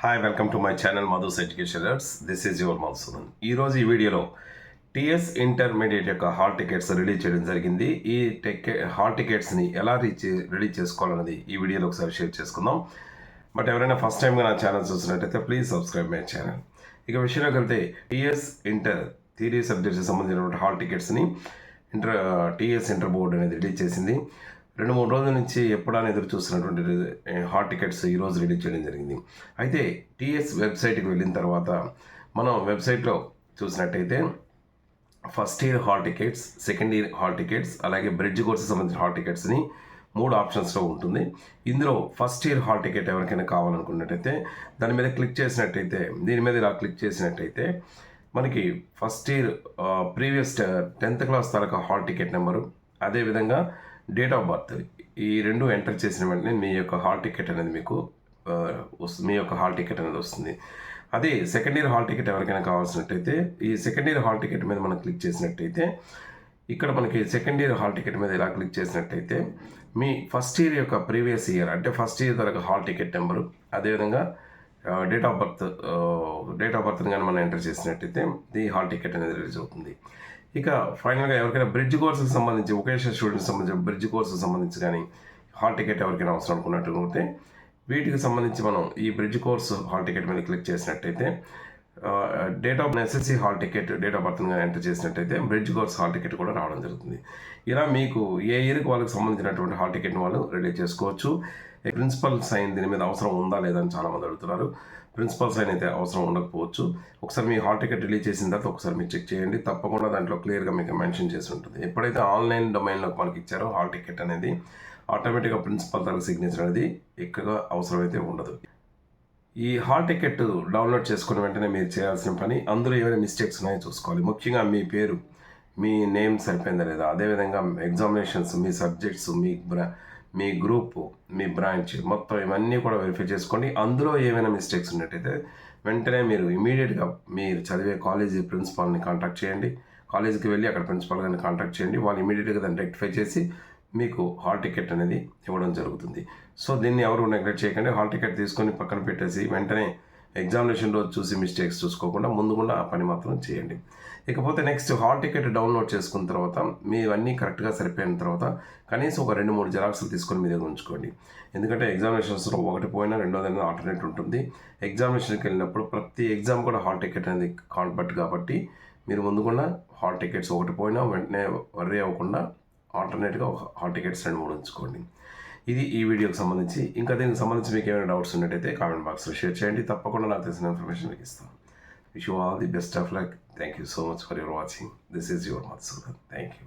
Hi welcome to my channel Madhu's education learners. This is your Madhusudan. ఈరోజు ఈ వీడియోలో TS intermediate యొక్క హాల్ టికెట్స్ రిలీజ్ చేయడం జరిగింది. ఈ హాల్ టికెట్స్ని ఎలా రిలీజ్ చేసుకోవాలన్నది ఈ వీడియోలో ఒకసారి షేర్ చేసుకుందాం. బట్ ఎవరైనా ఫస్ట్ టైంగా నా ఛానల్ చూసినట్టయితే ప్లీజ్ సబ్స్క్రైబ్ మై ఛానల్. ఇక విషయంలోకి వెళ్తే టీఎస్ ఇంటర్ థియరీ సబ్జెక్ట్స్కి సంబంధించినటువంటి హాల్ టికెట్స్ని టీఎస్ ఇంటర్ బోర్డు అనేది రిలీజ్ చేసింది. 2-3 రోజుల నుంచి ఎప్పుడైనా ఎదురు చూస్తున్నటువంటి హాల్ టికెట్స్ ఈరోజు రిలీజ్ చేయడం జరిగింది. అయితే టీఎస్ వెబ్సైట్కి వెళ్ళిన తర్వాత మనం వెబ్సైట్లో చూసినట్టయితే first year hall tickets, second year hall tickets, అలాగే బ్రిడ్జ్ కోర్సుకి సంబంధించిన హాల్ టికెట్స్ని 3 ఆప్షన్స్లో ఉంటుంది. ఇందులో ఫస్ట్ ఇయర్ హాల్ టికెట్ ఎవరికైనా కావాలనుకున్నట్టయితే దాని మీద క్లిక్ చేసినట్టయితే, దీని మీద ఇలా క్లిక్ చేసినట్టయితే మనకి first year previous 10th class తాలూకా హాల్ టికెట్ నెంబరు, అదేవిధంగా డేట్ ఆఫ్ బర్త్, ఈ 2 ఎంటర్ చేసిన వెంటనే మీ యొక్క హాల్ టికెట్ అనేది మీకు మీ యొక్క హాల్ టికెట్ అనేది వస్తుంది. అదే సెకండ్ ఇయర్ హాల్ టికెట్ ఎవరికైనా కావాల్సినట్టయితే ఈ సెకండ్ ఇయర్ హాల్ టికెట్ మీద మనం క్లిక్ చేసినట్టయితే ఇక్కడ మనకి సెకండ్ ఇయర్ హాల్ టికెట్ మీద ఇలా క్లిక్ చేసినట్టయితే మీ ఫస్ట్ ఇయర్ యొక్క ప్రీవియస్ ఇయర్ అంటే ఫస్ట్ ఇయర్ తరగతి హాల్ టికెట్ నెంబరు, అదేవిధంగా డేట్ ఆఫ్ బర్త్ని కానీ మనం ఎంటర్ చేసినట్టయితే ఈ హాల్ టికెట్ అనేది రిలీజ్ అవుతుంది. ఇక ఫైనల్గా ఎవరికైనా బ్రిడ్జ్ కోర్సుకి సంబంధించి, వొకేషనల్ స్టూడెంట్స్ సంబంధించి బ్రిడ్జ్ కోర్సుకి సంబంధించి కానీ హాల్ టికెట్ ఎవరికైనా అవసరం అనుకున్నట్లయితే వీటికి సంబంధించి మనం ఈ బ్రిడ్జ్ కోర్సు హాల్ టికెట్ మీద క్లిక్ చేసినట్టయితే date of SSC hall ticket, date of బర్త్ని ఎంటర్ చేసినట్టయితే బ్రిడ్జ్ కోర్స్ హాల్ టికెట్ కూడా రావడం జరుగుతుంది. ఇలా మీకు ఏ ఇయర్కి వాళ్ళకి సంబంధించినటువంటి హాల్ టికెట్ని వాళ్ళు రిలీజ్ చేసుకోవచ్చు. ప్రిన్సిపల్ సైన్ దీని మీద అవసరం ఉందా లేదా అని చాలామంది అడుగుతున్నారు. ప్రిన్సిపల్ సైన్ అయితే అవసరం ఉండకపోవచ్చు. ఒకసారి మీ హాల్ టికెట్ రిలీజ్ చేసిన తర్వాత ఒకసారి మీరు చెక్ చేయండి. తప్పకుండా దాంట్లో క్లియర్గా మీకు మెన్షన్ చేసి ఉంటుంది. ఎప్పుడైతే ఆన్లైన్ డొమైన్లోకి మనకి ఇచ్చారో హాల్ టికెట్ అనేది ఆటోమేటిక్గా ప్రిన్సిపల్ తరగతి సిగ్నేచర్ అనేది ఎక్కువగా అవసరమైతే ఉండదు. ఈ హాల్ టికెట్ డౌన్లోడ్ చేసుకున్న వెంటనే మీరు చేయాల్సిన పని, అందులో ఏమైనా మిస్టేక్స్ ఉన్నాయో చూసుకోవాలి. ముఖ్యంగా మీ పేరు, మీ నేమ్ సరిపోయిందా లేదా, అదేవిధంగా ఎగ్జామినేషన్స్, మీ సబ్జెక్ట్స్, మీ గ్రూప్, మీ బ్రాంచ్, మొత్తం ఇవన్నీ కూడా వెరిఫై చేసుకోండి. అందులో ఏమైనా మిస్టేక్స్ ఉన్నట్టయితే వెంటనే మీరు ఇమీడియట్గా మీరు చదివే కాలేజీ ప్రిన్సిపాల్ని కాంటాక్ట్ చేయండి. కాలేజీకి వెళ్ళి అక్కడ ప్రిన్సిపాల్ గారిని కాంటాక్ట్ చేయండి. వాళ్ళు ఇమీడియట్గా దాన్ని రెక్టిఫై చేసి మీకు హాల్ టికెట్ అనేది ఇవ్వడం జరుగుతుంది. సో దీన్ని ఎవరు నెగ్లెక్ట్ చేయకండి. హాల్ టికెట్ తీసుకొని పక్కన పెట్టేసి వెంటనే ఎగ్జామినేషన్ రోజు చూసి మిస్టేక్స్ చూసుకోకుండా ముందుకుండా ఆ పని మాత్రం చేయండి. ఇకపోతే నెక్స్ట్ హాల్ టికెట్ డౌన్లోడ్ చేసుకున్న తర్వాత మీవన్నీ కరెక్ట్గా సరిపోయిన తర్వాత కనీసం ఒక 2-3 జిరాక్స్లు తీసుకొని మీ దగ్గర ఉంచుకోండి. ఎందుకంటే ఎగ్జామినేషన్స్లో ఒకటి పోయినా రెండోదైనా ఆల్టర్నేట్ ఉంటుంది. ఎగ్జామినేషన్కి వెళ్ళినప్పుడు ప్రతి ఎగ్జామ్ కూడా హాల్ టికెట్ అనేది కాన్వర్ట్ కాబట్టి మీరు ముందుకుండా హాల్ టికెట్స్ ఒకటి పోయినా వెంటనే వర్రీ అవ్వకుండా ఆల్టర్నేట్గా హాల్ టికెట్స్ 2-3 ఉంచుకోండి. ఇది ఈ వీడియోకి సంబంధించి. ఇంకా దీనికి సంబంధించి మీకు ఏమైనా డౌట్స్ ఉన్నట్టయితే కామెంట్ బాక్స్లో షేర్ చేయండి. తప్పకుండా నాకు తెలిసిన ఇన్ఫర్మేషన్ మీకు ఇస్తాను. Wish you all the best of luck. Thank you so much for your watching. This is your Madhusudan. Thank you.